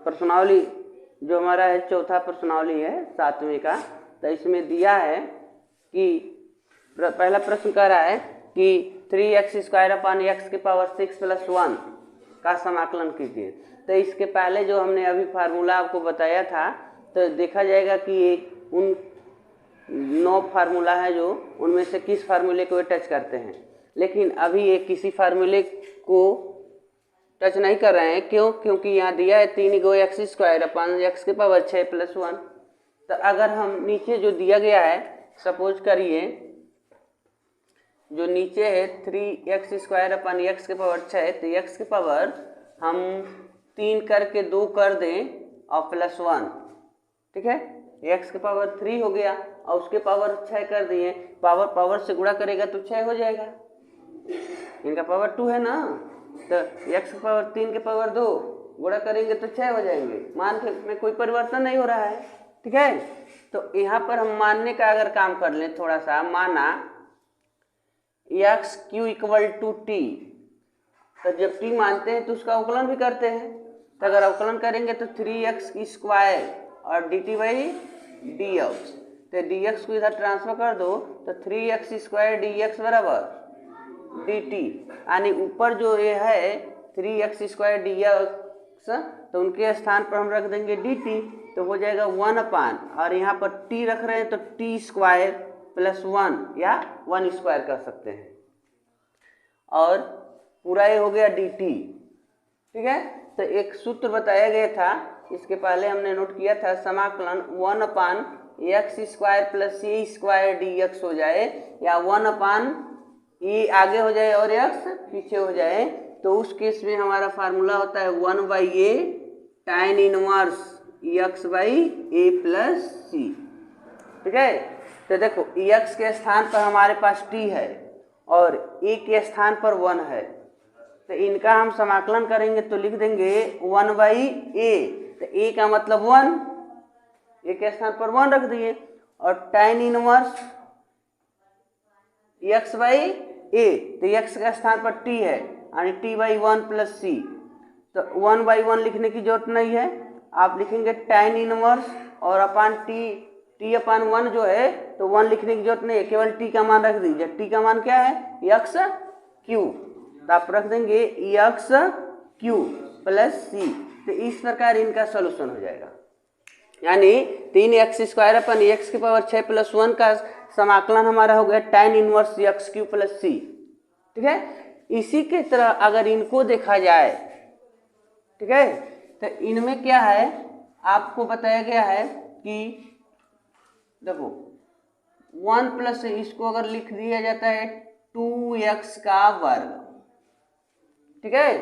प्रश्नावली जो हमारा है चौथा प्रश्नावली है 7वें का। तो इसमें दिया है कि पहला प्रश्न कह रहा है कि 3x² / x + 1 का समाकलन कीजिए। तो इसके पहले जो हमने अभी फार्मूला आपको बताया था, तो देखा जाएगा कि उन 9 फार्मूला है जो उनमें से किस फार्मूले को टच करते हैं, लेकिन अभी ये किसी फार्मूले को टच नहीं कर रहे हैं। क्यों? क्योंकि यहाँ दिया है 3x² / x + 1। तो अगर हम नीचे जो दिया गया है, सपोज करिए जो नीचे है 3x² / x, तो x की पावर हम 3 करके 2 कर दें और +1, ठीक है। x की पावर 3 हो गया और उसके पावर 6 कर दिए। पावर से गुणा करेगा तो 6 हो जाएगा। इनका पावर 2 है ना, तो x की पावर 3 के पावर 2 गुणा करेंगे तो 6 हो जाएंगे। मान में कोई परिवर्तन नहीं हो रहा है, ठीक है। तो यहाँ पर हम मानने का अगर काम कर लें थोड़ा सा, माना x(q) = t, तो जब t मानते हैं तो उसका अवकलन भी करते हैं। तो अगर अवकलन करेंगे तो 3x² और dt/dx, तो dx को इधर ट्रांसफर कर दो तो 3x² dx = dt, यानी ऊपर जो ये है 3x² dx, तो उनके स्थान पर हम रख देंगे dt, तो हो जाएगा 1/, और यहाँ पर t रख रहे हैं तो t² + 1 या 1² कर सकते हैं, और पूरा ये हो गया dt, ठीक है। तो एक सूत्र बताया गया था, इसके पहले हमने नोट किया था, समाकलन 1/x² + a² dx हो जाए या 1/e आगे हो जाए और x पीछे हो जाए, तो उस केस में हमारा फार्मूला होता है 1/a tan 1 x/a + c, ठीक है। तो देखो x के स्थान पर हमारे पास t है और a के स्थान पर 1 है, तो इनका हम समाकलन करेंगे तो लिख देंगे 1/a, तो a का मतलब 1, a के स्थान पर 1 रख दिए, और tan 1 x/a, तो x के स्थान पर t है यानी t/1 + c, तो 1/1 लिखने की जरूरत नहीं है, आप लिखेंगे tan 1 और अपान t/1 जो है तो 1 लिखने की जरूरत नहीं है, केवल t का मान रख दीजिए। t का मान क्या है? x(q), तो आप रख देंगे x(q) + c। तो इस प्रकार इनका सॉल्यूशन हो जाएगा, यानी 3x² / x + 1 का समाकलन हमारा हो गया tan 1 x(q) + c, ठीक है। इसी के तरह अगर इनको देखा जाए, ठीक है, तो इनमें क्या है आपको बताया गया है कि देखो 1 + इसको अगर लिख दिया जाता है 2x का वर्ग, ठीक है,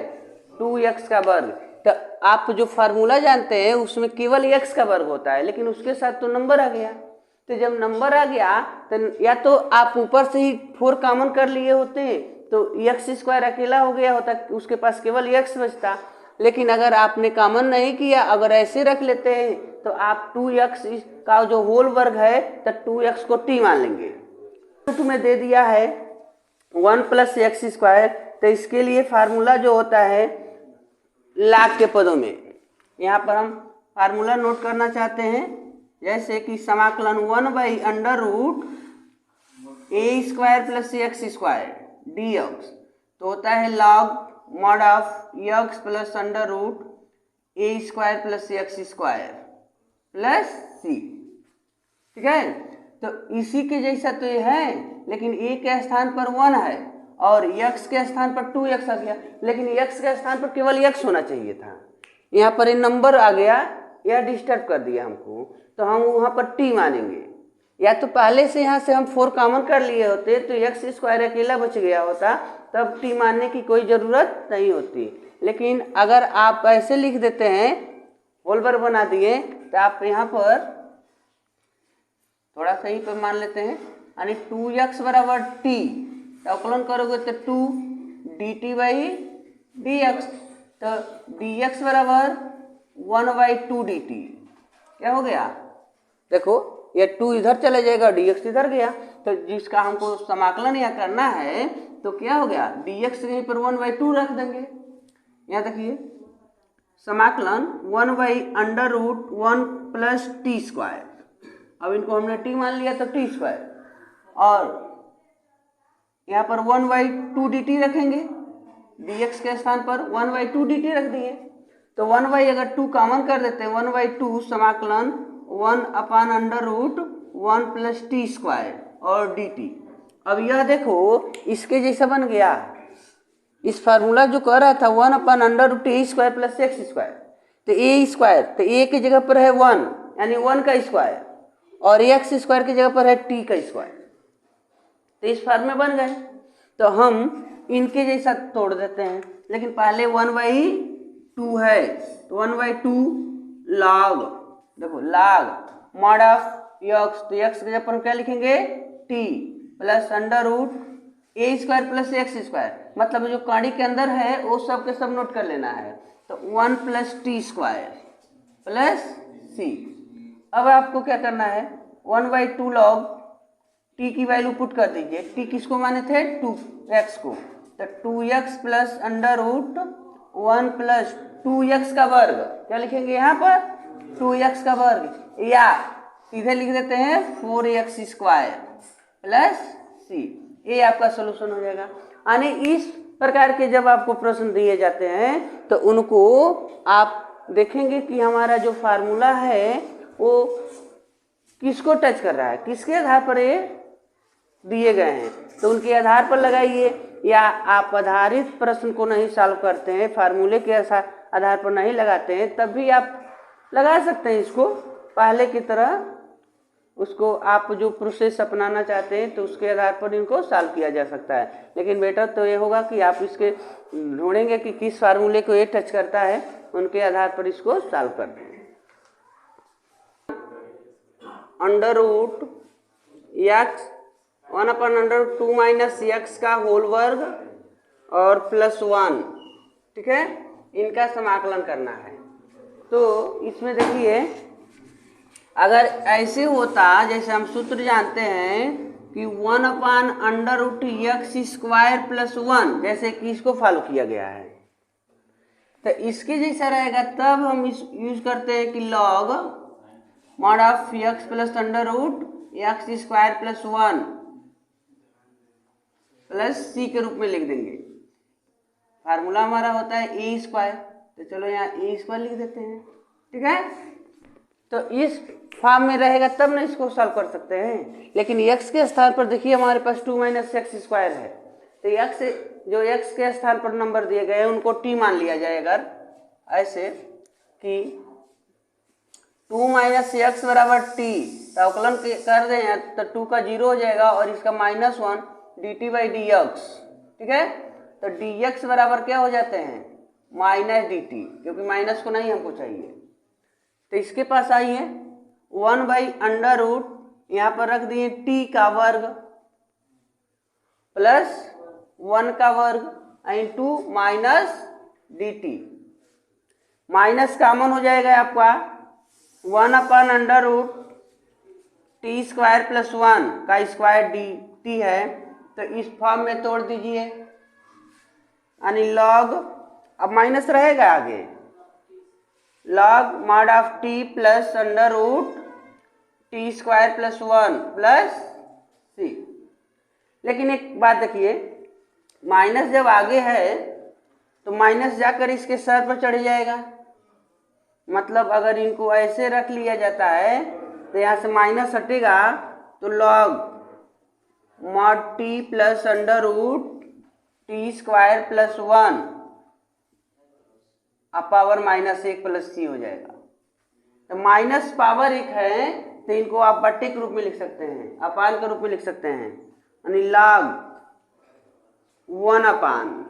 2x का वर्ग। तो आप जो फार्मूला जानते हैं उसमें केवल x का वर्ग होता है, लेकिन उसके साथ तो नंबर आ गया। तो जब नंबर आ गया तो या तो आप ऊपर से ही 4 कॉमन कर लिए होते तो x² अकेला हो गया होता, उसके पास केवल x बचता। लेकिन अगर आपने कॉमन नहीं किया, अगर ऐसे रख लेते हैं तो आप 2x का जो होल वर्ग है तो 2x को t मान लेंगे। रूट में दे दिया है 1 + x², तो इसके लिए फार्मूला जो होता है लाख के पदों में, यहाँ पर हम फार्मूला नोट करना चाहते हैं, जैसे कि समाकलन 1/√a² + x² dx, तो होता है log mod of x + √a² + x² + c, ठीक है। तो इसी के जैसा तो ये है, लेकिन a के स्थान पर 1 है और x के स्थान पर 2x आ गया, लेकिन x के स्थान पर केवल x होना चाहिए था। यहाँ पर ये नंबर आ गया, यह डिस्टर्ब कर दिया हमको, तो हम वहाँ पर t मानेंगे। या तो पहले से यहाँ से हम 4 कॉमन कर लिए होते तो x² अकेला बच गया होता, तब t मानने की कोई ज़रूरत नहीं होती। लेकिन अगर आप ऐसे लिख देते हैं, होल वर्ग बना दिए, तो आप यहाँ पर थोड़ा सही पर मान लेते हैं, यानी 2x = t, तो अवकलन करोगे तो 2 dt/dx, तो dx = 1/2 dt। क्या हो गया? देखो ये 2 इधर चले जाएगा, dx इधर गया, तो जिसका हमको समाकलन यहाँ करना है तो क्या हो गया, dx कहीं पर 1/2 रख देंगे। यहाँ देखिए समाकलन 1/√1 प्लस टी स्क्वायर। अब इनको हमने टी मान लिया तो टी स्क्वायर, और यहाँ पर 1/2 dt रखेंगे, dx के स्थान पर 1/2 dt रख दिए, तो 1/ अगर 2 कॉमन कर देते हैं 1/2 समाकलन 1/√1 प्लस टी स्क्वायर और dt। अब यह देखो इसके जैसा बन गया, इस फार्मूला जो कह रहा था 1/√t square plus x square, तो ए स्क्वायर, तो ए की जगह पर है 1 यानी 1 का स्क्वायर, और एक्स स्क्वायर की जगह पर है टी का स्क्वायर, तो इस फॉर्म में बन गए। तो हम इनके जैसा तोड़ देते हैं, लेकिन पहले 1/2 है तो 1/2 log, देखो log मॉड ऑफ यक्स, तो यक्स की जगह पर हम क्या लिखेंगे टी प्लस अंडर रूट ए स्क्वायर प्लस एक्स स्क्वायर, मतलब जो कड़ी के अंदर है वो सब के सब नोट कर लेना है, तो 1 प्लस टी स्क्वायर प्लस सी। अब आपको क्या करना है 1/2 log टी की वैल्यू पुट कर दीजिए, टी किसको माने थे 2x को, तो 2x plus under root 1 plus 2x का वर्ग, क्या लिखेंगे यहाँ पर 2x का वर्ग, या सीधे लिख देते हैं 4x स्क्वायर प्लस सी। ये आपका सोल्यूशन हो जाएगा। यानी इस प्रकार के जब आपको प्रश्न दिए जाते हैं तो उनको आप देखेंगे कि हमारा जो फार्मूला है वो किसको टच कर रहा है, किसके आधार पर ये दिए गए हैं, तो उनके आधार पर लगाइए, या आप आधारित प्रश्न को नहीं सॉल्व करते हैं, फार्मूले के आधार पर नहीं लगाते हैं, तब भी आप लगा सकते हैं इसको पहले की तरह, उसको आप जो प्रोसेस अपनाना चाहते हैं तो उसके आधार पर इनको सॉल्व किया जा सकता है। लेकिन बेटर तो ये होगा कि आप इसके ढूंढेंगे कि किस फार्मूले को ये टच करता है, उनके आधार पर इसको सॉल्व करते हैं। Under root x 1/√2 minus x का होल वर्ग और प्लस 1, ठीक है, इनका समाकलन करना है। तो इसमें देखिए अगर ऐसे होता जैसे हम सूत्र जानते हैं कि 1/√x स्क्वायर प्लस 1, जैसे कि इसको फॉलो किया गया है, तो इसके जैसा रहेगा, तब हम इस यूज करते हैं कि log mod of x plus under root x square plus 1 plus C के रूप में लिख देंगे। फार्मूला हमारा होता है ए स्क्वायर, तो चलो यहाँ ए स्क्वायर लिख देते हैं, ठीक है। तो इस फॉर्म में रहेगा तब ना इसको सॉल्व कर सकते हैं, लेकिन x के स्थान पर देखिए हमारे पास 2 माइनस एक्स स्क्वायर है, तो x जो x के स्थान पर नंबर दिए गए हैं उनको t मान लिया जाए। अगर ऐसे कि 2 माइनस एक्स बराबर टी, तो अवकलन कर दें तो 2 का 0 हो जाएगा और इसका -1 dt/dx, ठीक है। तो dx बराबर क्या हो जाते हैं -dt, क्योंकि माइनस को नहीं हमको चाहिए। तो इसके पास आइए 1/√, यहाँ पर रख दिए t का वर्ग प्लस 1 का वर्ग into minus dt, minus common हो जाएगा आपका 1/√t स्क्वायर प्लस 1 का स्क्वायर dt है, तो इस फॉर्म में तोड़ दीजिए, यानी लॉग, अब माइनस रहेगा आगे, log mod of t plus under root t square plus 1 plus C. लेकिन एक बात देखिए, माइनस जब आगे है तो माइनस जाकर इसके सर पर चढ़ जाएगा, मतलब अगर इनको ऐसे रख लिया जाता है तो यहाँ से माइनस हटेगा, तो log mod t plus under root t square plus 1 अब पावर -1 प्लस सी हो जाएगा। तो माइनस पावर 1 है तो इनको आप बट्टे के रूप में लिख सकते हैं, अपान के रूप में लिख सकते हैं, यानी log 1/,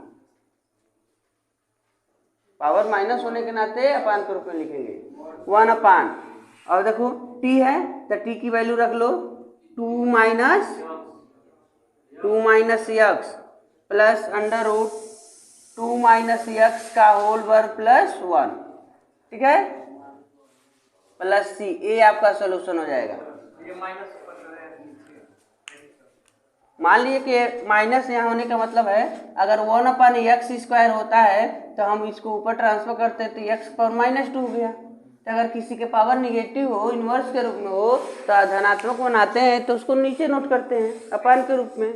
पावर माइनस होने के नाते अपान के रूप में लिखेंगे 1/। और देखो t है तो t की वैल्यू रख लो 2 minus x plus under root 2 minus x का होल वर्ग प्लस 1, ठीक है, प्लस सी। ए आपका सोल्यूशन हो जाएगा। मान लीजिए कि माइनस यहाँ होने का मतलब है अगर 1/x² होता है तो हम इसको ऊपर ट्रांसफर करते हैं तो x⁻² हो गया। तो अगर किसी के पावर निगेटिव हो, इन्वर्स के रूप में हो, तो धनात्मक बनाते हैं तो उसको नीचे नोट करते हैं अपान के रूप में।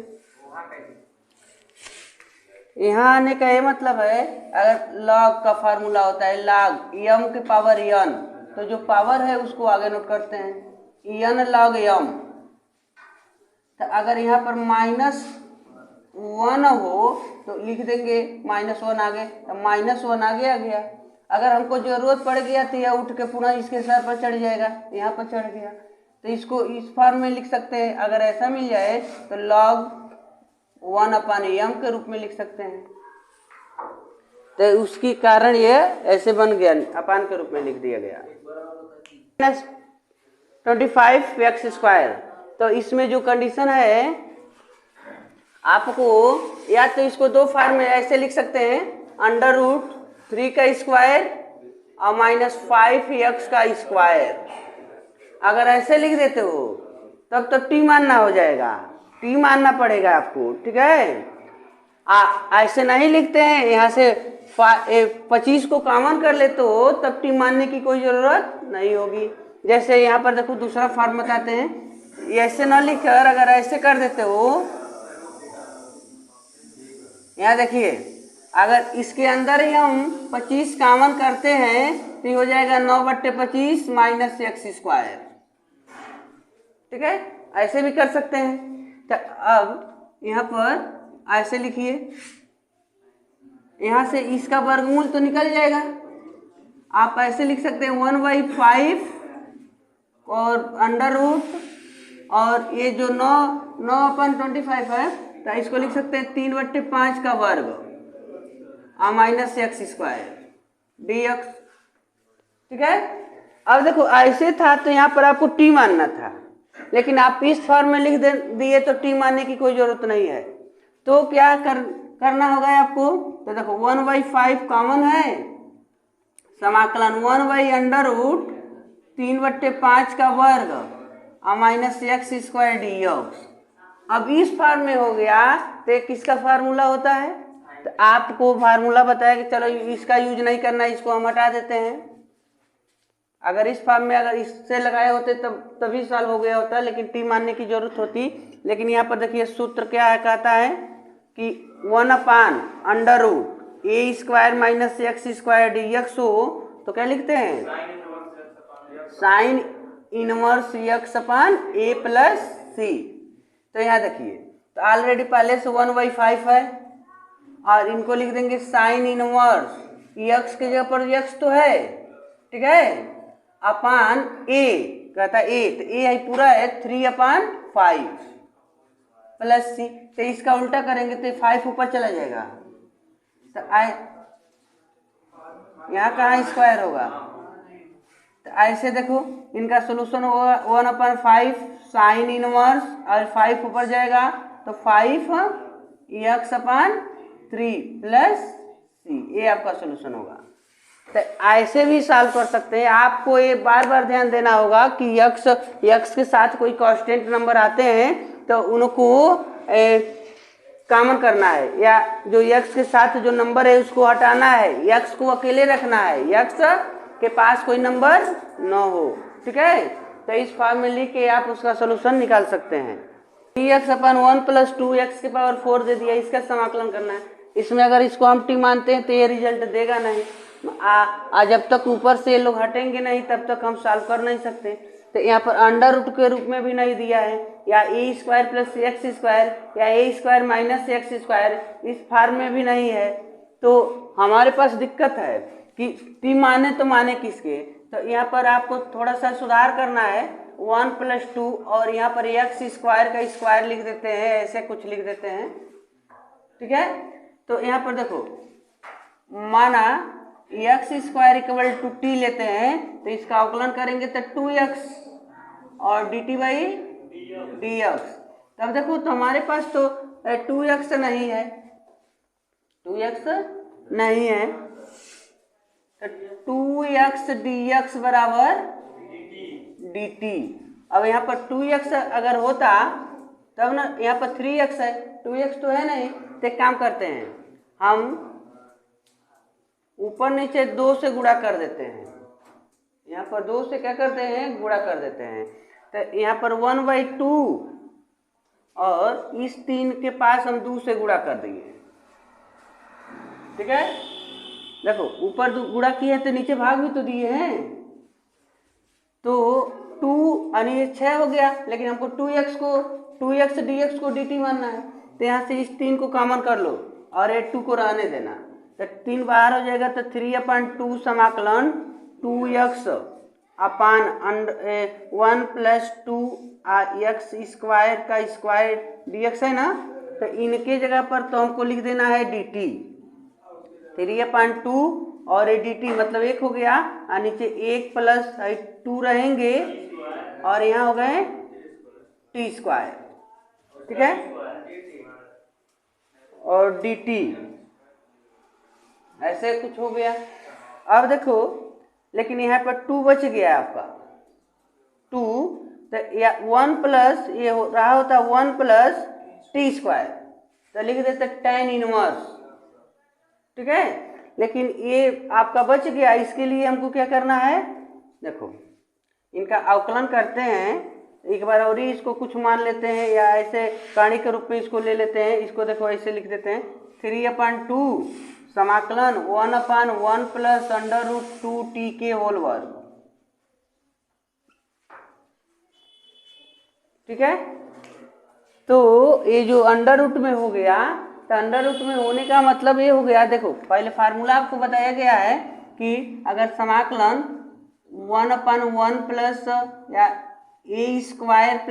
यहाँ आने का ये मतलब है अगर लॉग का फार्मूला होता है log m के पावर n, तो जो पावर है उसको आगे नोट करते हैं n log m। तो अगर यहाँ पर -1 हो तो लिख देंगे -1 आगे, तो -1 आगे आ गया। अगर हमको जरूरत पड़ गया तो यह उठ के पुनः इसके सर पर चढ़ जाएगा, यहाँ पर चढ़ गया, तो इसको इस फॉर्म में लिख सकते हैं। अगर ऐसा मिल जाए तो log 1/m के रूप में लिख सकते हैं। तो उसकी कारण ये ऐसे बन गया, अपान के रूप में लिख दिया गया। -25x²। तो इसमें जो कंडीशन है आपको या तो इसको दो फॉर्म में ऐसे लिख सकते हैं √3² और -5x²। अगर ऐसे लिख देते हो तब तो टी मानना हो जाएगा, टी मानना पड़ेगा आपको, ठीक है। ऐसे नहीं लिखते हैं, यहाँ से 25 को कॉमन कर लेते हो तब टी मानने की कोई जरूरत नहीं होगी। जैसे यहाँ पर देखो दूसरा फॉर्म बताते हैं, ऐसे ना लिखकर अगर ऐसे कर देते हो, यहाँ देखिए अगर इसके अंदर ही हम 25 कॉमन करते हैं तो हो जाएगा 9/25 -x², ठीक है। ऐसे भी कर सकते हैं। तो अब यहाँ पर ऐसे लिखिए, यहाँ से इसका वर्गमूल तो निकल जाएगा। आप ऐसे लिख सकते हैं 1/5 और √, और ये जो 9/25 है तो इसको लिख सकते हैं 3/5 का वर्ग और -x² dx, ठीक है। अब देखो ऐसे था तो यहाँ पर आपको टी मानना था, लेकिन आप इस फॉर्म में लिख दिए तो टी मानने की कोई जरूरत नहीं है। तो क्या करना होगा आपको, तो देखो 1/5 कॉमन है, समाकलन 1/√3/5 का वर्ग और -x² dx। अब इस फॉर्म में हो गया तो किसका फार्मूला होता है, तो आपको फार्मूला बताया कि चलो इसका यूज नहीं करना, इसको हम हटा देते हैं। अगर इस फॉर्म में अगर इससे लगाए होते तभी सॉल्व हो गया होता, लेकिन टी मानने की जरूरत होती। लेकिन यहाँ पर देखिए सूत्र क्या है, कहता है कि 1/√a² -x² dx हो तो क्या लिखते हैं, sin इनवर्स x/a + c। तो यहाँ देखिए तो ऑलरेडी पहले से 1/5 है और इनको लिख देंगे sin इनवर्स x की जगह पर x तो है, ठीक है, अपान a, कहता है a, तो a है पूरा है 3/5 + c। तो इसका उल्टा करेंगे तो 5 ऊपर चला जाएगा, तो यहाँ कहाँ स्क्वायर होगा। तो ऐसे देखो इनका सोल्यूशन होगा 1/5 sin इनवर्स और 5 ऊपर जाएगा तो 5x/3 + c, ये आपका सोल्यूशन होगा। तो ऐसे भी सॉल्व कर सकते हैं। आपको ये बार बार ध्यान देना होगा कि x के साथ कोई कांस्टेंट नंबर आते हैं तो उनको कॉमन करना है, या जो x के साथ जो नंबर है उसको हटाना है, x को अकेले रखना है, x के पास कोई नंबर न हो, ठीक है। तो इस फॉर्म में लिख के आप उसका सोल्यूशन निकाल सकते हैं। dx/1 + 2x⁴ दे दिया, इसका समाकलन करना है। इसमें अगर इसको हम टी मानते हैं तो ये रिजल्ट देगा नहीं, जब तक ऊपर से ये लोग हटेंगे नहीं तब तक हम सॉल्व कर नहीं सकते। तो यहाँ पर अंडर रूट के रूप में भी नहीं दिया है, या a² + x² या a² - x², इस फॉर्म में भी नहीं है। तो हमारे पास दिक्कत है कि टी माने तो माने किसके। तो यहाँ पर आपको थोड़ा सा सुधार करना है, 1 + 2 और यहाँ पर x² का स्क्वायर लिख देते हैं, ऐसे कुछ लिख देते हैं, ठीक है। तो यहाँ पर देखो माना x² = t लेते हैं तो इसका अवकलन करेंगे तो 2x और dt/dx। तब देखो तो हमारे पास तो 2x नहीं है, 2x नहीं है, तो 2x dx = dt। अब यहाँ पर 2x अगर होता तब ना यहाँ पर 3x है, 2x तो है नहीं, तो एक काम करते हैं, हम ऊपर नीचे 2 से गुणा कर देते हैं। यहाँ पर 2 से क्या करते हैं, गुणा कर देते हैं। तो यहाँ पर 1/2 और इस 3 के पास हम 2 से गुणा कर देंगे। ठीक है, देखो ऊपर गुणा किए तो नीचे भाग भी तो दिए हैं, तो 2 यानी ये 6 हो गया, लेकिन हमको 2x dx को dt मानना है। तो यहाँ से इस 3 को कॉमन कर लो और ये 2 को रहने देना, तो 3 बाहर हो जाएगा, तो 3/2 समाकलन 2x अपान 1 + 2x स्क्वायर का स्क्वायर dx है ना, तो इनके जगह पर तो हमको लिख देना है dt। 3/2 और ये dt मतलब 1 हो गया, और नीचे 1 + 2 रहेंगे और यहाँ हो गए t²। ठीक है, और dt ऐसे कुछ हो गया। अब देखो, लेकिन यहाँ पर 2 बच गया आपका 2, तो 1 प्लस ये रहा होता 1 + t², तो लिख देते tan इनवर्स। ठीक है, लेकिन ये आपका बच गया, इसके लिए हमको क्या करना है, देखो इनका अवकलन करते हैं एक बार, और ही इसको कुछ मान लेते हैं या ऐसे कहानी के रूप में इसको ले लेते हैं। इसको देखो ऐसे लिख देते हैं, 3/2 समाकलन 1/1 + √2t के होल वर्ग। ठीक है, तो ये जो अंडर रूट में हो गया, तो अंडर रूट में होने का मतलब ये हो गया, देखो पहले फार्मूला आपको बताया गया है कि अगर समाकलन 1/1 प्लस या a² +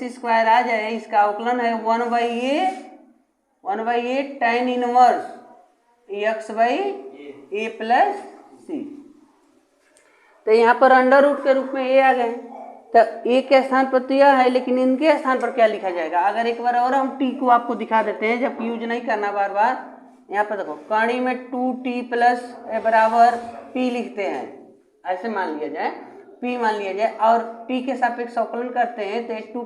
x² आ जाए, इसका अवकलन है 1/a tan inverse x/a + c। तो यहाँ पर अंडर रूट के रूप में a आ गए, तो a के स्थान पर तो यह है, लेकिन इनके स्थान पर क्या लिखा जाएगा। अगर एक बार और हम t को आपको दिखा देते हैं, जबकि यूज नहीं करना बार बार। यहाँ पर देखो कड़ी में 2t + बराबर p लिखते हैं, ऐसे मान लिया जाए, p मान लिया जाए, और p के सापेक्ष अवकलन करते हैं, तो 2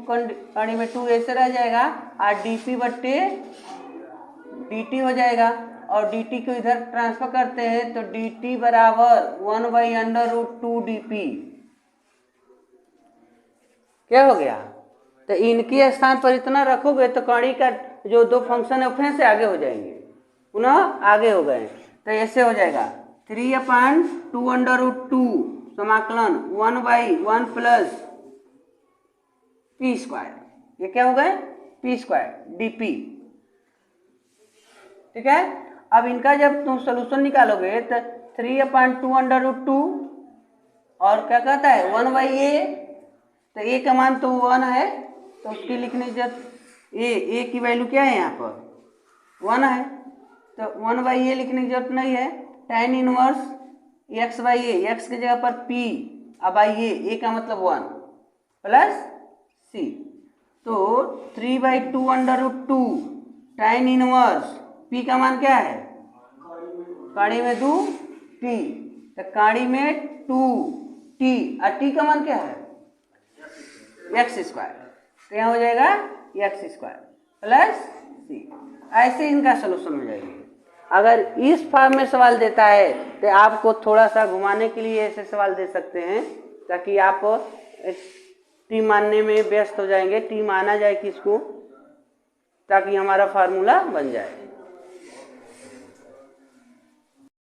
कड़ी में 2 ऐसे रह जाएगा और dp/dt हो जाएगा, और dt को इधर ट्रांसफर करते हैं, तो dt बराबर 1/√2dp। क्या हो गया, तो इनके स्थान पर इतना रखोगे तो कड़ी का जो 2 फंक्शन है फिर से आगे हो जाएंगे, पुनः आगे हो गए, तो ऐसे हो जाएगा 3/2√2 समाकलन 1/1 + p²। ये क्या हो गए, p² dp। ठीक है, अब इनका जब तुम सोल्यूशन निकालोगे तो 3/2√2 और क्या कहता है 1/a, तो a का मान तो 1 है, तो उसकी लिखने जब a की वैल्यू क्या है, यहाँ पर 1 है, तो 1/a लिखने की जरूरत नहीं है। tan इनवर्स x/a, x की जगह पर p अब a का मतलब 1 + c, तो 3/2√2 tan इनवर्स p का मान क्या है, कड़ी में 2 t, तो कड़ी में 2t और t का मान क्या है x², तो यहाँ हो जाएगा x² + c। ऐसे इनका सलूशन हो जाएगा। अगर इस फॉर्म में सवाल देता है तो आपको थोड़ा सा घुमाने के लिए ऐसे सवाल दे सकते हैं, ताकि आप टी मानने में व्यस्त हो जाएंगे, टी माना जाए किसको, ताकि हमारा फार्मूला बन जाए।